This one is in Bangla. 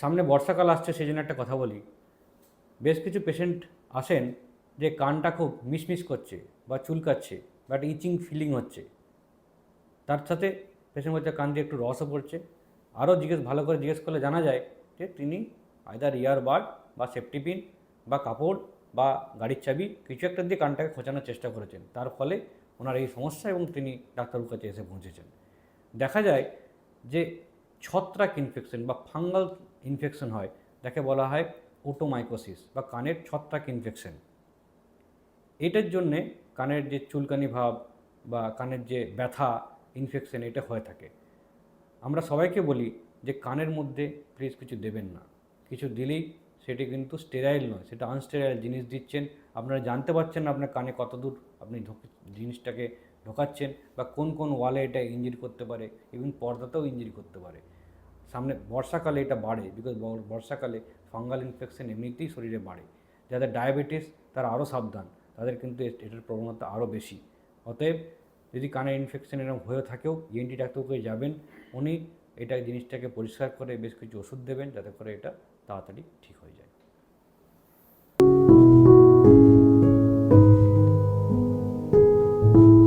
সামনে বর্ষাকাল আসছে, সেই জন্য একটা কথা বলি। বেশ কিছু পেশেন্ট আসেন যে কানটা খুব মিসমিস করছে বা চুলকাচ্ছে বা একটা ইচিং ফিলিং হচ্ছে, তার সাথে পেশেন্ট বলছে কান দিয়ে একটু রসও পড়ছে। আরও ভালো করে জিজ্ঞেস করলে জানা যায় যে তিনি আইদার ইয়ারবাড বা সেফটি পিন বা কাপড় বা গাড়ির চাবি কিছু একটা দিয়ে কানটাকে খোঁচানোর চেষ্টা করেছেন, তার ফলে ওনার এই সমস্যা এবং তিনি ডাক্তারবাবুর কাছে এসে পৌঁছেছেন। দেখা যায় যে ছত্রাক ইনফেকশন বা ফাঙ্গাল ইনফেকশন হয়, যাকে বলা হয় ওটোমাইকোসিস বা কানের ছত্রাক ইনফেকশন। এটার জন্যে কানের যে চুলকানি ভাব বা কানের যে ব্যথা ইনফেকশন এটা হয়ে থাকে। আমরা সবাইকে বলি যে কানের মধ্যে প্লিজ কিছু দেবেন না, কিছু দিলেই সেটি কিন্তু স্টেরাইল নয়, সেটা আনস্টেরাইল জিনিস দিচ্ছেন। আপনারা জানতে পারছেন না আপনার কানে কত দূর আপনি জিনিসটাকে ঢোকাচ্ছেন বা কোন কোন ওয়ালে এটা ইঞ্জুরি করতে পারে, এবং পর্দাতেও ইঞ্জুরি করতে পারে। সামনে বর্ষাকালে এটা বাড়ে, বিকজ বর্ষাকালে ফাঙ্গাল ইনফেকশন এমনিতেই শরীরে বাড়ে। যাদের ডায়াবেটিস তারা আরও সাবধান, তাদের কিন্তু এটার প্রবণতা আরও বেশি। অতএব যদি কানের ইনফেকশন এরকম হয়ে থাকেও ইএনটি ডাক্তারকে যাবেন, উনি এটা জিনিসটাকে পরিষ্কার করে বেশ কিছু ওষুধ দেবেন যাতে করে এটা তাড়াতাড়ি ঠিক হয়ে যায়।